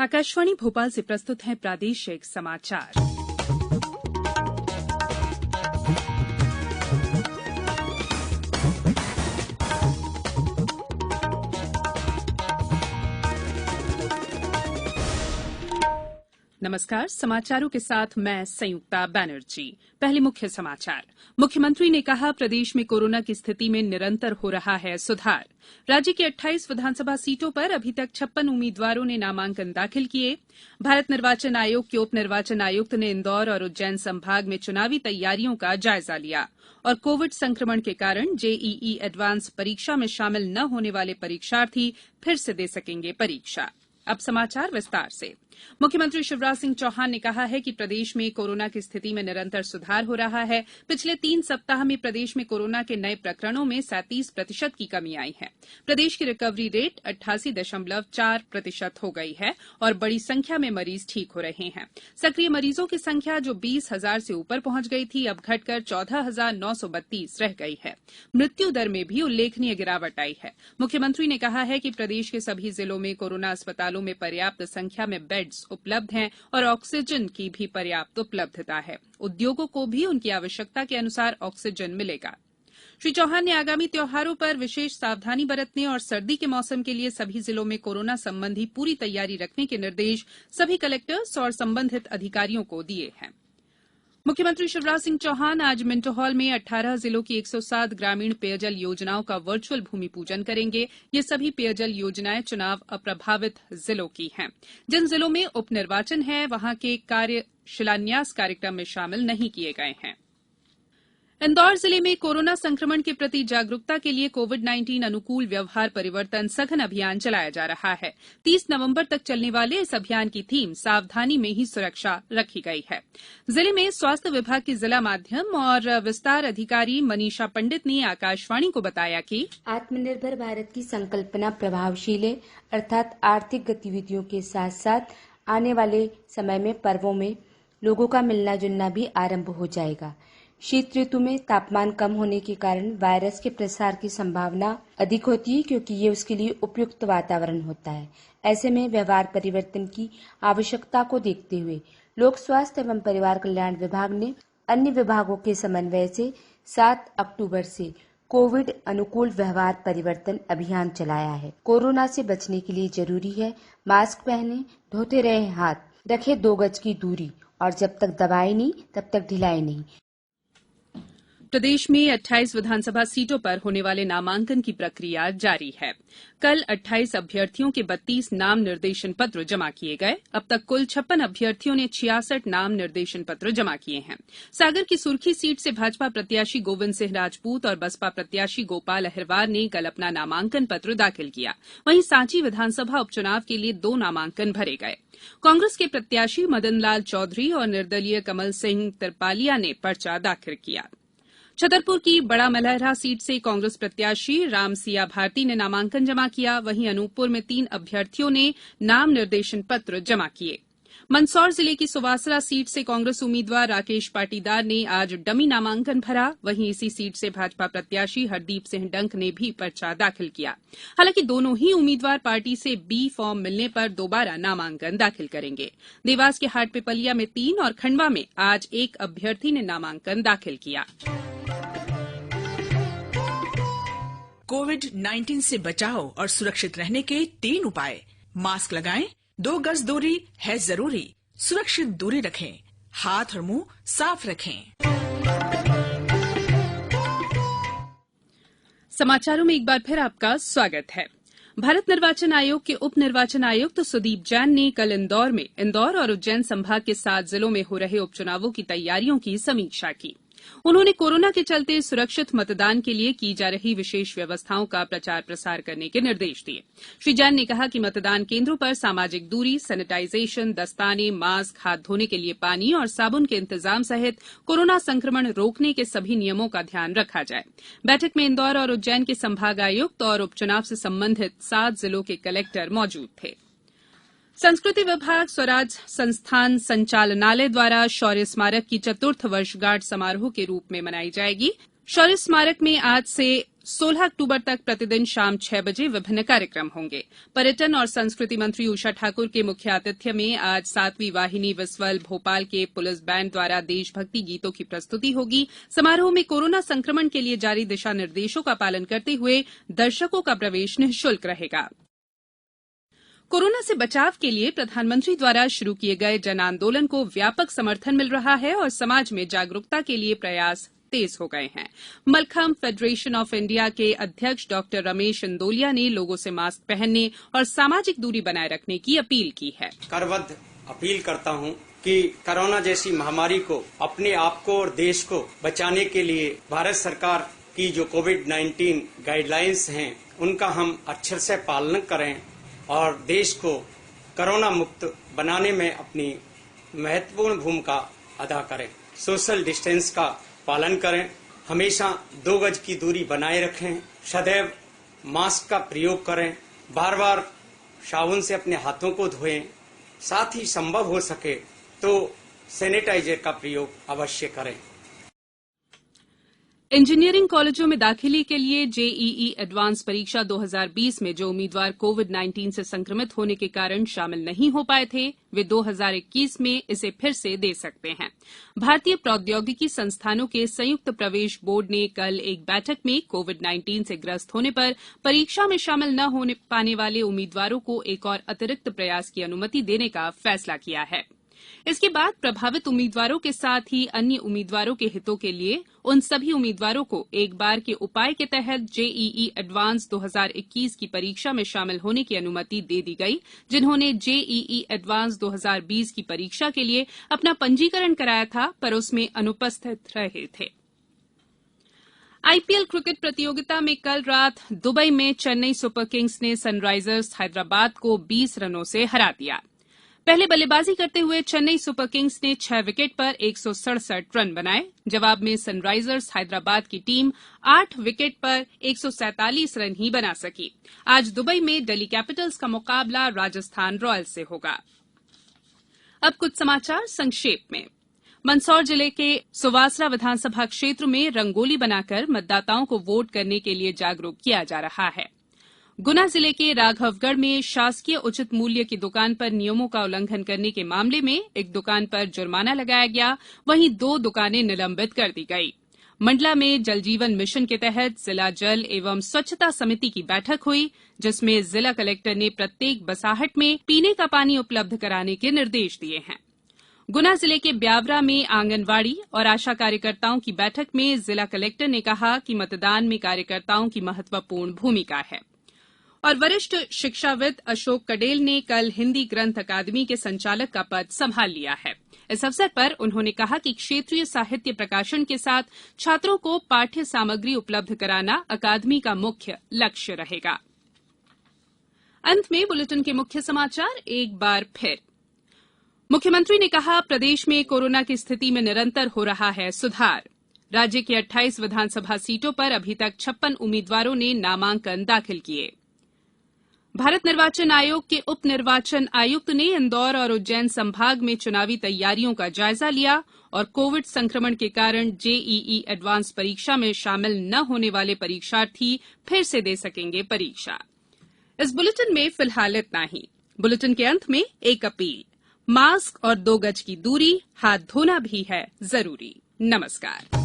आकाशवाणी भोपाल से प्रस्तुत हैं प्रादेशिक समाचार। नमस्कार, समाचारों के साथ मैं संयुक्ता बैनर्जी। पहले मुख्य समाचार। मुख्यमंत्री ने कहा, प्रदेश में कोरोना की स्थिति में निरंतर हो रहा है सुधार। राज्य की 28 विधानसभा सीटों पर अभी तक 56 उम्मीदवारों ने नामांकन दाखिल किए। भारत निर्वाचन आयोग के उप निर्वाचन आयुक्त ने इंदौर और उज्जैन संभाग में चुनावी तैयारियों का जायजा लिया और कोविड संक्रमण के कारण जेईई एडवांस परीक्षा में शामिल न होने वाले परीक्षार्थी फिर से दे सकेंगे परीक्षा। अब समाचार विस्तार से। मुख्यमंत्री शिवराज सिंह चौहान ने कहा है कि प्रदेश में कोरोना की स्थिति में निरंतर सुधार हो रहा है। पिछले 3 सप्ताह में प्रदेश में कोरोना के नए प्रकरणों में 37% की कमी आई है। प्रदेश की रिकवरी रेट 88.4% हो गई है और बड़ी संख्या में मरीज ठीक हो रहे हैं। सक्रिय मरीजों की संख्या जो 20,000 से ऊपर पहुंच गई थी, अब घटकर 14,932 रह गई है। मृत्यु दर में भी उल्लेखनीय गिरावट आई है। मुख्यमंत्री ने कहा है कि प्रदेश के सभी जिलों में कोरोना अस्पतालों में पर्याप्त संख्या में बेड उपलब्ध हैं और ऑक्सीजन की भी पर्याप्त उपलब्धता है। उद्योगों को भी उनकी आवश्यकता के अनुसार ऑक्सीजन मिलेगा। श्री चौहान ने आगामी त्योहारों पर विशेष सावधानी बरतने और सर्दी के मौसम के लिए सभी जिलों में कोरोना संबंधी पूरी तैयारी रखने के निर्देश सभी कलेक्टर्स और संबंधित अधिकारियों को दिए हैं। मुख्यमंत्री शिवराज सिंह चौहान आज मिंटो हॉल में 18 जिलों की 107 ग्रामीण पेयजल योजनाओं का वर्चुअल भूमि पूजन करेंगे। ये सभी पेयजल योजनाएं चुनाव अप्रभावित जिलों की हैं। जिन जिलों में उपनिर्वाचन है, वहां के कार्य शिलान्यास कार्यक्रम में शामिल नहीं किए गए हैं। इंदौर जिले में कोरोना संक्रमण के प्रति जागरूकता के लिए कोविड-19 अनुकूल व्यवहार परिवर्तन सघन अभियान चलाया जा रहा है। 30 नवंबर तक चलने वाले इस अभियान की थीम सावधानी में ही सुरक्षा रखी गई है। जिले में स्वास्थ्य विभाग की जिला माध्यम और विस्तार अधिकारी मनीषा पंडित ने आकाशवाणी को बताया कि आत्मनिर्भर भारत की संकल्पना प्रभावशील अर्थात आर्थिक गतिविधियों के साथ साथ आने वाले समय में पर्वों में लोगों का मिलना जुलना भी आरंभ हो जाएगा। शीत ऋतु में तापमान कम होने के कारण वायरस के प्रसार की संभावना अधिक होती है, क्योंकि ये उसके लिए उपयुक्त वातावरण होता है। ऐसे में व्यवहार परिवर्तन की आवश्यकता को देखते हुए लोक स्वास्थ्य एवं परिवार कल्याण विभाग ने अन्य विभागों के समन्वय से 7 अक्टूबर से कोविड अनुकूल व्यवहार परिवर्तन अभियान चलाया है। कोरोना से बचने के लिए जरूरी है मास्क पहने, धोते रहे हाथ, रखे 2 गज की दूरी और जब तक दवाई नहीं तब तक ढिलाई नहीं। प्रदेश में 28 विधानसभा सीटों पर होने वाले नामांकन की प्रक्रिया जारी है। कल 28 अभ्यर्थियों के 32 नाम निर्देशन पत्र जमा किए गए। अब तक कुल 56 अभ्यर्थियों ने 66 नाम निर्देशन पत्र जमा किए हैं। सागर की सुर्खी सीट से भाजपा प्रत्याशी गोविंद सिंह राजपूत और बसपा प्रत्याशी गोपाल अहिरवार ने कल अपना नामांकन पत्र दाखिल किया। वहीं सांची विधानसभा उपचुनाव के लिए 2 नामांकन भरे गए। कांग्रेस के प्रत्याशी मदन लाल चौधरी और निर्दलीय कमल सिंह तिरपालिया ने पर्चा दाखिल किया। छतरपुर की बड़ा मलहरा सीट से कांग्रेस प्रत्याशी रामसिया भारती ने नामांकन जमा किया। वहीं अनूपपुर में 3 अभ्यर्थियों ने नाम निर्देशन पत्र जमा किए। मंदसौर जिले की सुवासरा सीट से कांग्रेस उम्मीदवार राकेश पाटीदार ने आज डमी नामांकन भरा। वहीं इसी सीट से भाजपा प्रत्याशी हरदीप सिंह डंक ने भी पर्चा दाखिल किया। हालांकि दोनों ही उम्मीदवार पार्टी से बी फॉर्म मिलने पर दोबारा नामांकन दाखिल करेंगे। देवास के हाट पिपलिया में 3 और खंडवा में आज 1 अभ्यर्थी ने नामांकन दाखिल किया। कोविड-19 से बचाव और सुरक्षित रहने के 3 उपाय। मास्क लगाएं, 2 गज दूरी है जरूरी, सुरक्षित दूरी रखें, हाथ और मुंह साफ रखें। समाचारों में एक बार फिर आपका स्वागत है। भारत निर्वाचन आयोग के उप निर्वाचन आयुक्त सुदीप जैन ने कल इंदौर और उज्जैन संभाग के 7 जिलों में हो रहे उपचुनावों की तैयारियों की समीक्षा की। उन्होंने कोरोना के चलते सुरक्षित मतदान के लिए की जा रही विशेष व्यवस्थाओं का प्रचार प्रसार करने के निर्देश दिए। श्री जैन ने कहा कि मतदान केंद्रों पर सामाजिक दूरी, सैनिटाइजेशन, दस्ताने, मास्क, हाथ धोने के लिए पानी और साबुन के इंतजाम सहित कोरोना संक्रमण रोकने के सभी नियमों का ध्यान रखा जाए। बैठक में इंदौर और उज्जैन के संभागायुक्त और उपचुनाव से संबंधित 7 जिलों के कलेक्टर मौजूद थे। संस्कृति विभाग स्वराज संस्थान संचालनालय द्वारा शौर्य स्मारक की 4th वर्षगांठ समारोह के रूप में मनाई जाएगी। शौर्य स्मारक में आज से 16 अक्टूबर तक प्रतिदिन शाम 6 बजे विभिन्न कार्यक्रम होंगे। पर्यटन और संस्कृति मंत्री उषा ठाकुर के मुख्य आतिथ्य में आज 7वीं वाहिनी विस्वल भोपाल के पुलिस बैंड द्वारा देशभक्ति गीतों की प्रस्तुति होगी। समारोह में कोरोना संक्रमण के लिए जारी दिशा निर्देशों का पालन करते हुए दर्शकों का प्रवेश निःशुल्क रहेगा। कोरोना से बचाव के लिए प्रधानमंत्री द्वारा शुरू किए गए जन आंदोलन को व्यापक समर्थन मिल रहा है और समाज में जागरूकता के लिए प्रयास तेज हो गए हैं। मलखम्ब फेडरेशन ऑफ इंडिया के अध्यक्ष डॉक्टर रमेश इंदोलिया ने लोगों से मास्क पहनने और सामाजिक दूरी बनाए रखने की अपील की है। करबद्ध अपील करता हूं कि कोरोना जैसी महामारी को अपने आप को और देश को बचाने के लिए भारत सरकार की जो कोविड-19 गाइडलाइंस हैं उनका हम अक्षर से पालन करें और देश को कोरोना मुक्त बनाने में अपनी महत्वपूर्ण भूमिका अदा करें। सोशल डिस्टेंस का पालन करें, हमेशा 2 गज की दूरी बनाए रखें, सदैव मास्क का प्रयोग करें, बार बार साबुन से अपने हाथों को धोएं, साथ ही संभव हो सके तो सैनिटाइजर का प्रयोग अवश्य करें। इंजीनियरिंग कॉलेजों में दाखिले के लिए जेईई एडवांस परीक्षा 2020 में जो उम्मीदवार कोविड-19 से संक्रमित होने के कारण शामिल नहीं हो पाए थे वे 2021 में इसे फिर से दे सकते हैं। भारतीय प्रौद्योगिकी संस्थानों के संयुक्त प्रवेश बोर्ड ने कल एक बैठक में कोविड-19 से ग्रस्त होने पर परीक्षा में शामिल न होने पाने वाले उम्मीदवारों को एक और अतिरिक्त प्रयास की अनुमति देने का फैसला किया है। इसके बाद प्रभावित उम्मीदवारों के साथ ही अन्य उम्मीदवारों के हितों के लिए उन सभी उम्मीदवारों को एक बार के उपाय के तहत जेईई एडवांस 2021 की परीक्षा में शामिल होने की अनुमति दे दी गई, जिन्होंने जेईई एडवांस 2020 की परीक्षा के लिए अपना पंजीकरण कराया था पर उसमें अनुपस्थित रहे थे। आईपीएल क्रिकेट प्रतियोगिता में कल रात दुबई में चेन्नई सुपर किंग्स ने सनराइजर्स हैदराबाद को 20 रनों से हरा दिया। पहले बल्लेबाजी करते हुए चेन्नई सुपर किंग्स ने 6 विकेट पर 167 रन बनाए। जवाब में सनराइजर्स हैदराबाद की टीम 8 विकेट पर 147 रन ही बना सकी। आज दुबई में दिल्ली कैपिटल्स का मुकाबला राजस्थान रॉयल्स से होगा। अब कुछ समाचार संक्षेप में। मंदसौर जिले के सुवासरा विधानसभा क्षेत्र में रंगोली बनाकर मतदाताओं को वोट करने के लिए जागरूक किया जा रहा है। गुना जिले के राघवगढ़ में शासकीय उचित मूल्य की दुकान पर नियमों का उल्लंघन करने के मामले में एक दुकान पर जुर्माना लगाया गया, वहीं 2 दुकानें निलंबित कर दी गई। मंडला में जल जीवन मिशन के तहत जिला जल एवं स्वच्छता समिति की बैठक हुई, जिसमें जिला कलेक्टर ने प्रत्येक बसाहट में पीने का पानी उपलब्ध कराने के निर्देश दिए हैं। गुना जिले के ब्यावरा में आंगनवाड़ी और आशा कार्यकर्ताओं की बैठक में जिला कलेक्टर ने कहा कि मतदान में कार्यकर्ताओं की महत्वपूर्ण भूमिका है। और वरिष्ठ शिक्षाविद अशोक कडेल ने कल हिन्दी ग्रंथ अकादमी के संचालक का पद संभाल लिया है। इस अवसर पर उन्होंने कहा कि क्षेत्रीय साहित्य प्रकाशन के साथ छात्रों को पाठ्य सामग्री उपलब्ध कराना अकादमी का मुख्य लक्ष्य रहेगा। अंत में बुलेटिन के मुख्य समाचार एक बार फिर। मुख्यमंत्री ने कहा, प्रदेश में कोरोना की स्थिति में निरंतर हो रहा है सुधार। राज्य की 28 विधानसभा सीटों पर अभी तक 56 उम्मीदवारों ने नामांकन दाखिल किए। भारत निर्वाचन आयोग के उप निर्वाचन आयुक्त ने इंदौर और उज्जैन संभाग में चुनावी तैयारियों का जायजा लिया और कोविड संक्रमण के कारण जेईई एडवांस परीक्षा में शामिल न होने वाले परीक्षार्थी फिर से दे सकेंगे परीक्षा। इस बुलेटिन में फिलहाल इतना ही। बुलेटिन के अंत में एक अपील, मास्क और 2 गज की दूरी, हाथ धोना भी है जरूरी। नमस्कार।